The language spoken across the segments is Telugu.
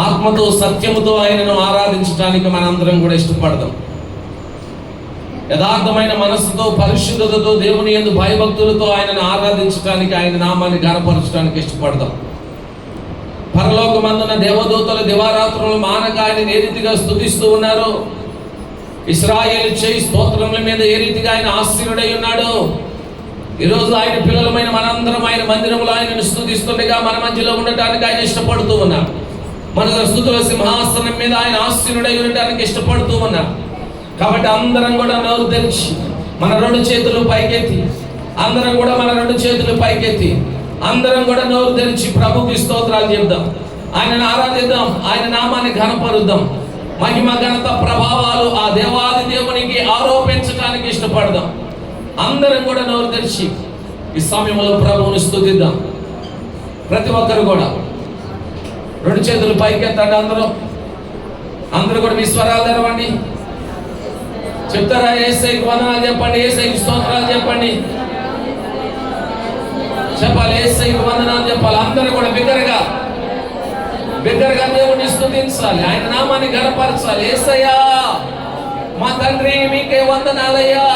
ఆత్మతో సత్యముతో ఆయనను ఆరాధించడానికి మనందరం కూడా ఇష్టపడదాం. యథార్థమైన మనస్సుతో పరిశుద్ధతతో దేవుని యందు భయభక్తులతో ఆయనను ఆరాధించడానికి, ఆయన నామాన్ని ఘనపరచడానికి ఇష్టపడదాం. పరలోకమందున దేవదూతలు దివారాత్రులు మానక ఆయన ఏ రీతిగా స్తుతిస్తూ ఉన్నారు, ఇశ్రాయేలు చేయి స్తోత్రముల మీద ఏ రీతిగా ఆయన ఆశీనుడై ఉన్నాడు. ఈరోజు ఆయన పిల్లలమైన మనందరం ఆయన మందిరంలో ఆయనను స్తుతిస్తుండగా మన మధ్యలో ఉండటానికి ఆయన ఇష్టపడుతూ ఉన్నారు. మన స్తుతుల సింహాసనం మీద ఆయన ఆశీనుడై ఉండటానికి ఇష్టపడుతూ ఉన్నారు. కాబట్టి అందరం కూడా నోరు తెరిచి మన రెండు చేతులు పైకెత్తి, అందరం కూడా మన రెండు చేతులు పైకెత్తి, అందరం కూడా నోరు తెరిచి ప్రభుకి స్తోత్రాలు చెప్దాం, ఆయనను ఆరాధిద్దాం, ఆయన నామాన్ని ఘనపరుద్దాం. మహిమ ఘనత ప్రభావాలు ఆ దేవాది దేవునికి ఆరోపించడానికి ఇష్టపడదాం. అందరం కూడా నోరు తెరిచి ఈ సమయంలో ప్రభువుని స్తుతిద్దాం. ప్రతి ఒక్కరు కూడా రెండు చేతులు పైకెత్తండి. అందరూ కూడా మీ స్వరాలు తెరవండి. చెప్తారా? యేసయ్యకు వందనాలు చెప్పండి, యేసయ్యకు స్తోత్రాలు చెప్పండి. చెప్పాలి, యేసయ్యకు వందనాలు చెప్పాలి. అందరూ కూడా బిగ్గరగా దేవుని స్తుతించాలి, ఆయన నామాన్ని ఘనపరచాలి. యేసయ్యా మా తండ్రి మీకే వందనాలయ్యా,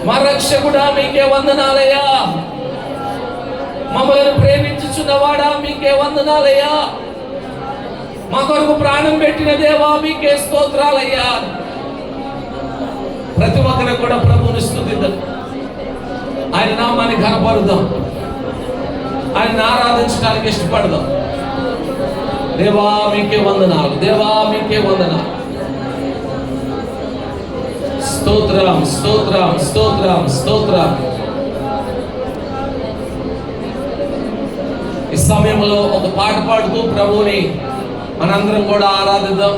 మా రక్షకుడా మీకే వందనాలయ్యా, మమ్మల్ని ప్రేమించుచున్నవాడా మీకే వందనాలయ్యా, మా కొరకు ప్రాణం పెట్టిన దేవా మీకే స్తోత్రాలయ్యా. ప్రతి ఒక్కరు కూడా ప్రభువుని స్తుతిద్దాం, ఆయన నామాన్ని ఘనపరుద్దాం, ఆయన ఆరాధించడానికి ఇష్టపడదాం. దేవా మీకే వందనాలు, దేవా మీకే వందనాలు. స్తోత్రం స్తోత్రం స్తోత్రం స్తోత్రం. ఈ సమయంలో ఒక పాట పాడుతూ ప్రభువుని మనందరం కూడా ఆరాధిద్దాం.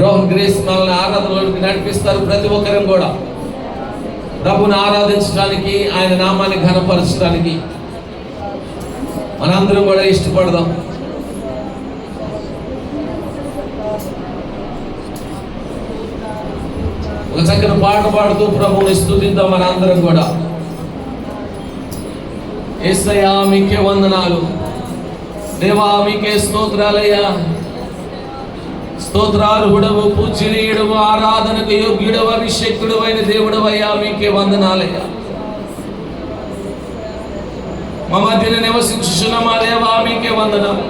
రోహన్ గ్రేస్ మనల్ని ఆరాధనలోకి నడిపిస్తారు. ప్రతి ఒక్కరం కూడా ప్రభుని ఆరాధించడానికి, ఆయన నామాన్ని ఘనపరచడానికి మనందరం కూడా ఇష్టపడదాం. ఒక చక్కని పాట పాడుతూ ప్రభువుని స్తుతిద్దాం మనందరం కూడా. యేసయ్యా మీకే వందనాలు, దేవా మీకే స్తోత్రాలయ్యా. స్తోత్రార్హుడవు, పూజనీయుడవు, ఆరాధనకు యోగ్యుడవు, అభిషేకుడు అయిన దేవుడవయ్యా మీకే వందనాలయ్యా. మా మధ్యన నివసించుచున్న మా దేవా మీకే వందనాలు.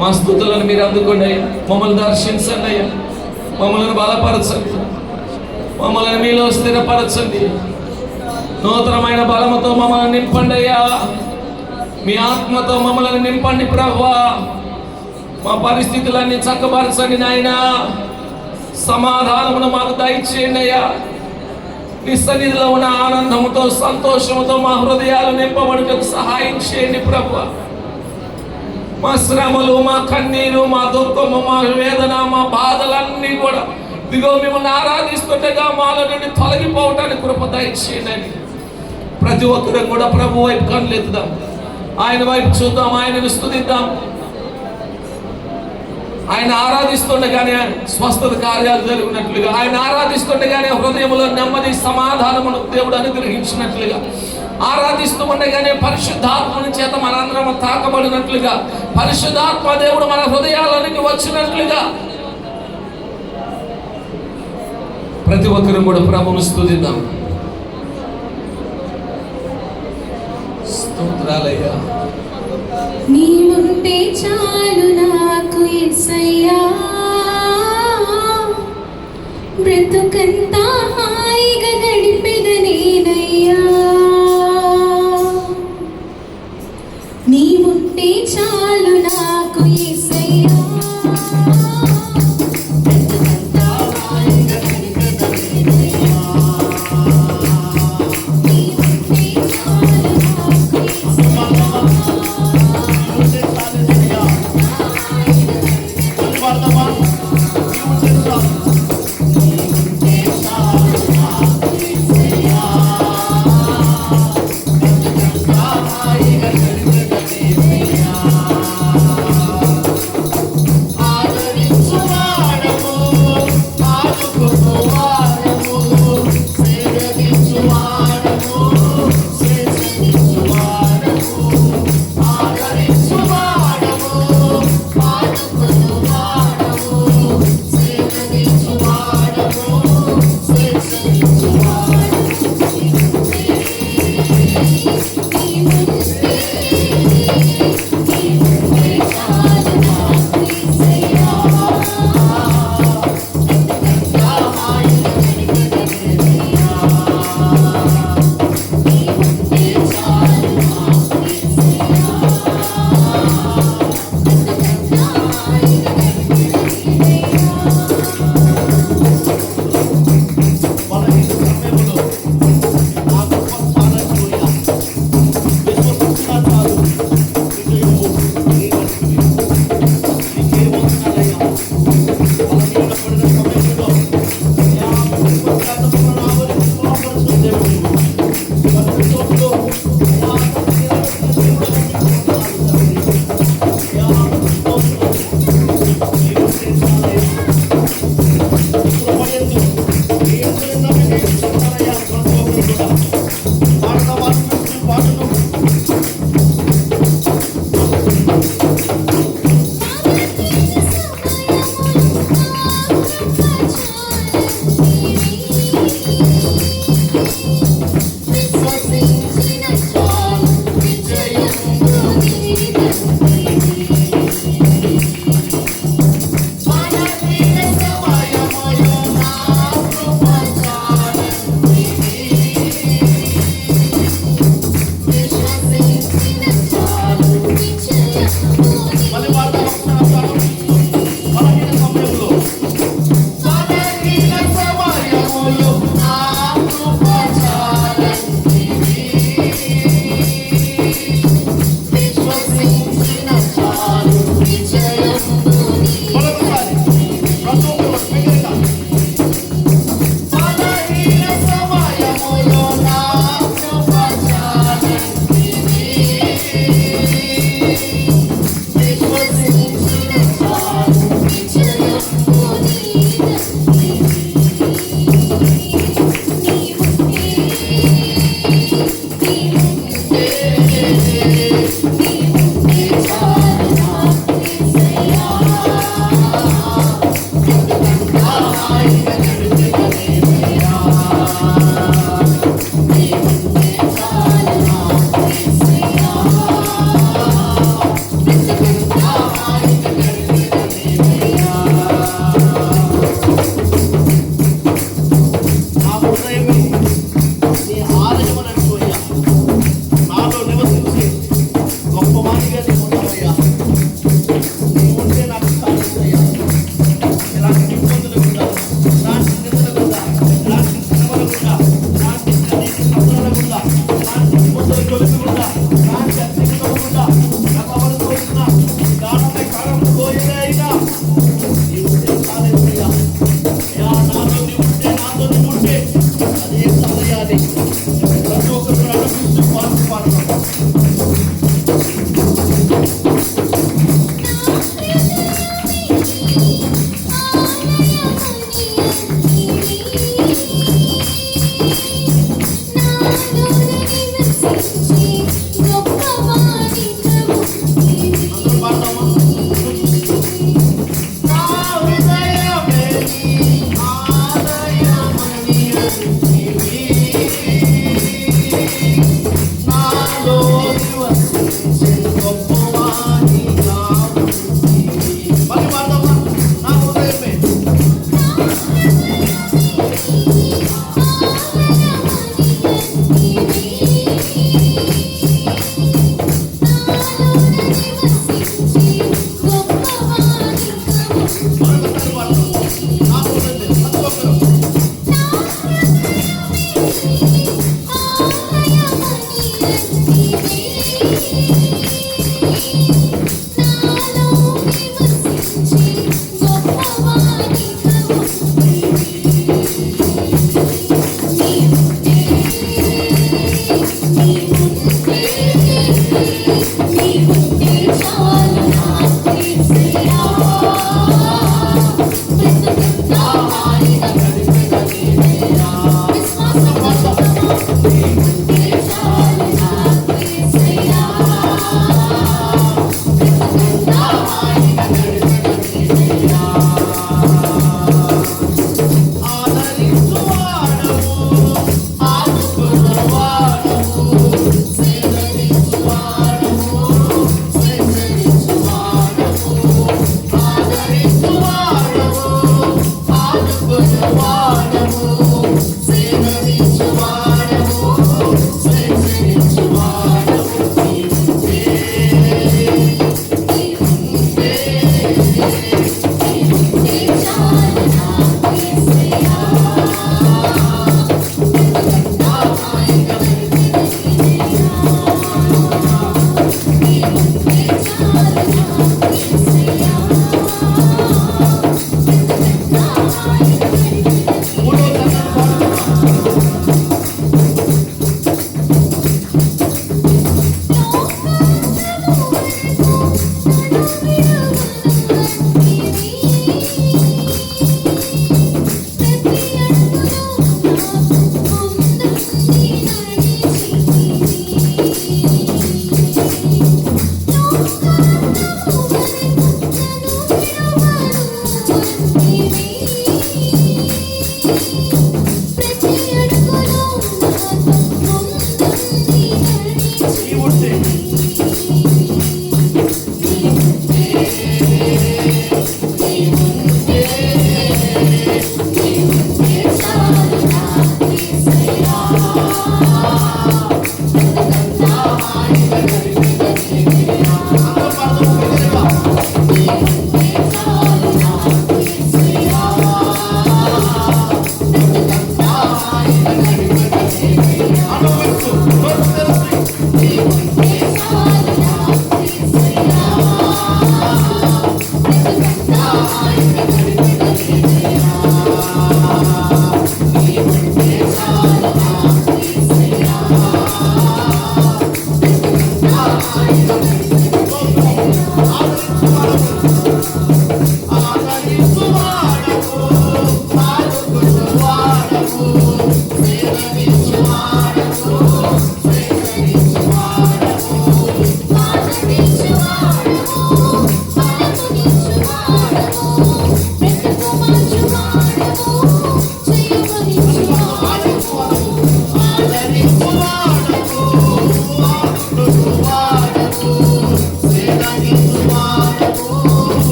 మా స్తుతులను మీరు అందుకోండి అయ్యా, మమ్మల్ని దర్శించండి అయ్యా, మమ్మల్ని బలపరచండి, మమ్మల్ని మీలో స్థిరపరచండి. నూతనమైన బలముతో మమ్మల్ని నింపండి అయ్యా, మీ ఆత్మతో మమ్మల్ని నింపండి ప్రభువా. మా పరిస్థితులన్నీ చక్కబరచండి నాయనా, సమాధానమును మాకు దయచేయండి అయ్యా. నీ సన్నిధిలో ఉన్న ఆనందముతో సంతోషముతో మా హృదయాలు నింపబడుటకు సహాయం చేయండి ప్రభువా. మా శ్రమలు, మా కన్నీరు, మా దుఃఖము, మా వేదన, మా బాధలన్నీ కూడా ఇదిగో మిమ్మల్ని ఆరాధిస్తుండగా మాలో నుండి తొలగిపోవటానికి కృప దయచేయండి. ప్రతి ఒక్కరు కూడా ప్రభు వైపు కన్నులెత్తుదాం, ఆయన వైపు చూద్దాం, ఆయనను స్తుతిద్దాం. ఆయన ఆరాధిస్తుండగానే స్వస్థత కార్యాలు జరిగినట్లుగా, ఆయన ఆరాధిస్తుండగానే హృదయంలో నెమ్మది సమాధానమును దేవుడు అనుగ్రహించినట్లుగా, ఆరాధిస్తూ ఉండగానే పరిశుద్ధాత్మని చేత మనందరం తాకబడినట్లుగా, పరిశుద్ధాత్మ దేవుడు మన హృదయాలనికి వచ్చినట్లుగా ప్రతి ఒక్కరు కూడా ప్రభువును స్తుతిద్దాం. స్తోత్రాలయ్యా. నీవుంటే చాలు నాకు యేసయ్యా, బ్రతుకంతా హాయిగా గడిపెదనేనయ్యా. నీవుంటే చాలు నాకు యేసయ్యా,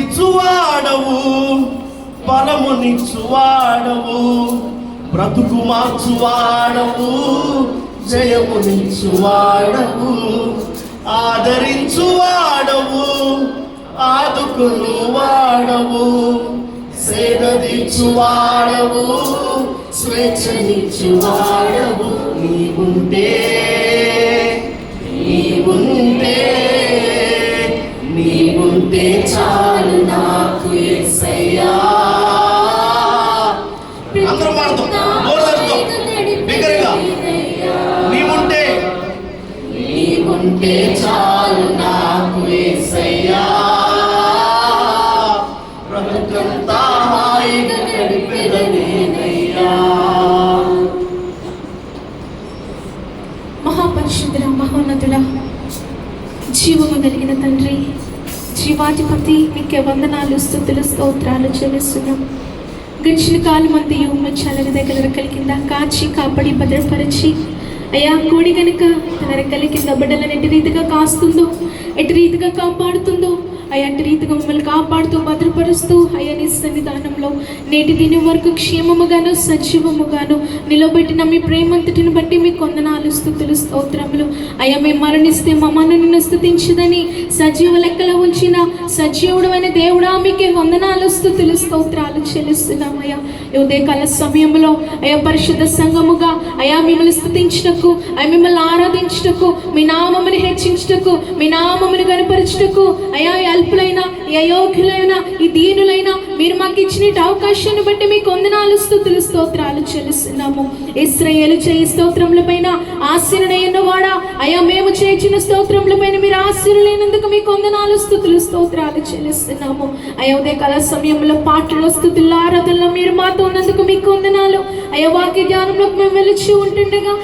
ఆదరించువాడవు, బలమునిచ్చువాడవు, బ్రతుకు మార్చువాడవు, జయమునిచ్చువాడవు, ఆదరించువాడవు, ఆదుకును వాడవు, సేదీర్చువాడవు, స్వేచ్ఛనిచ్చువాడవు. నీవుంటే చాలు నాకు యేసయ్యా. అందరం పాడతాం, నోరుతో బిగ్గరగా. నీవుంటే చాలు నాకు యేసయ్యా, బ్రతుకంతా హాయిగా గడిపెదనేనయ్యా. మహాపరిశుద్ధుడ, మహోన్నతుడా, జీవము కలిగిన తండ్రి, జీవాధిపతి, మీకే వందనాలు, స్తుతులు, స్తోత్రాలు చెల్లిస్తున్నాం. గడిచిన కాలం అంతయు మా చల్లని దగ్గర రెక్కల కింద కాచి కాపాడి భద్రపరిచి, అయ్యా కోడి కనుక తన రెక్కల కింద బిడ్డలను ఎటు రీతిగా కాస్తుందో, ఎటు రీతిగా కాపాడుతుందో, అయ్యా అటు రీతిగా మమ్మల్ని కాపాడుతూ భద్రపరుస్తూ అయ్యా నీ సన్నిధానంలో నేటి దినం వరకు క్షేమముగాను సజీవముగాను నిలబెట్టిన మీ ప్రేమంతటిని బట్టి మీకు వందనాలు, స్తుతులు, స్తోత్రములు. అయ్యా మేము మరణిస్తే మమ్మల్ని నిన్ను స్తుతించదని సజీవ లెక్కలో ఉంచిన సజీవుడు అయిన దేవుడా మీకే వందనాలు, స్తుతులు, స్తోత్రాలు చెల్లిస్తున్నాం. అయ్యా ఉదయకాల సమయంలో అయ్యా పరిశుద్ధ సంఘముగా అయ్యా మిమ్మల్ని స్తుతించుటకు, అయ్యా మిమ్మల్ని ఆరాధించుటకు, మీ నామమును హెచ్చించుటకు, మీ నామమును కనపరచుటకు, అయ్యా అల్పులైన, ఈ అయోగ్యులైన, ఈ దీనులైన మీరు మాకు ఇచ్చిన అవకాశాన్ని బట్టి మీకు వందనాలు, స్తుతులు, స్తోత్రాలు చెల్లిస్తున్నాము. ఇశ్రాయేలు చేయి స్తోత్రముల పైన ఆశీనుడైన వాడా, అయ్యా మేము చేసిన స్తోత్రముల పైన మీరు ఆశీనులైనందుకు మీకు వందనాలు, స్తుతులు, స్తోత్రాలు చెల్లిస్తున్నాము. అయ్యా ఉదయకాల సమయంలో పాటల్లో, స్తుతుల్లో, ఆరాధనలో మీరు మాతో ఉన్నందుకు మీకు వందనాలు. అయ్యా వాక్య ధ్యానంలోకి మేము వెలిచి ఉంటుండగా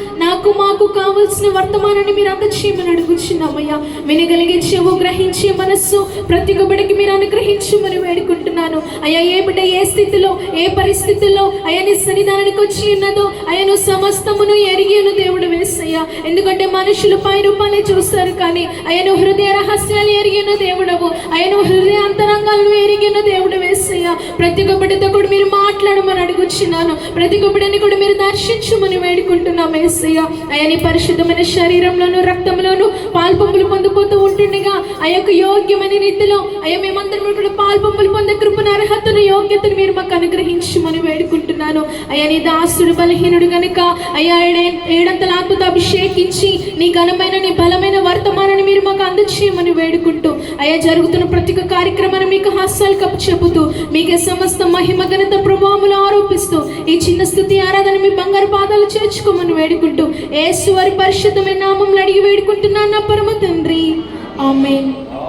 మాకు కావలసిన వర్తమానాన్ని మీరు అందచేయమని అడుగుచున్నామయ్యా. వినగలిగే చెవు, గ్రహించే మనస్సు ప్రతి ఒక్క బిడ్డకి మీరు అనుగ్రహించమని వేడుకుంటున్నాను. అయ్యా ఏ బిడ్డ ఏ స్థితిలో, ఏ పరిస్థితుల్లో అయ్యా నీ సన్నిధానానికి వచ్చి ఉన్నదో అయ్యా నువ్వు సమస్తమును ఎరిగిన దేవుడు వేసయ్యా. ఎందుకంటే మనుషులు పై రూపాలే చూస్తారు, కానీ అయ్యా నువ్వు హృదయ రహస్యాలు ఎరిగిన దేవుడవు, అయ్యా నువ్వు హృదయ అంతరంగాలను ఎరిగిన దేవుడు వేసయ్యా. ప్రతి ఒక్క బిడ్డతో కూడా మీరు మాట్లాడమని అడుగుచున్నాను. ప్రతి ఒక్క బిడ్డని కూడా మీరు దర్శించమని వేడుకుంటున్నాం యేసయ్యా. అయ్యా నీ పరిశుద్ధమైన శరీరంలోను రక్తంలోను పాల్పొంపులు పొందిపోతూ ఉంటుండగా ఆ యొక్క యోగ్యమైన రీతిలో అయ్యా మేమందరం కూడా పాల్పొంపులు పొందే కృపను, అర్హతను, యోగ్యతను మీరు మాకు అనుగ్రహించమని వేడుకుంటున్నాను. అయ్యా నీ దాసుడు బలహీనుడు గనుక అయ్యా ఏడంతల ఆత్మతో అభిషేకించి నీ ఘనమైన, నీ బలమైన వర్తమానాన్ని మీరు మాకు అందచేయమని వేడుకుంటూ అయ్యా జరుగుతున్న ప్రతి ఒక్క కార్యక్రమాన్ని మీకు హాస్యాలు కప్పు చెబుతూ మీకే సమస్త మహిమ, ఘనత, ప్రభావములు ఆరోపిస్తూ ఈ చిన్న స్తుతి ఆరాధన మీ బంగారు పాదాలు చేర్చుకోమని వేడుకుంటూ యేసు వారి పరిశుద్ధమైన నామములో అడిగి వేడుకుంటున్నాను నా పరమ తండ్రి, ఆమేన్.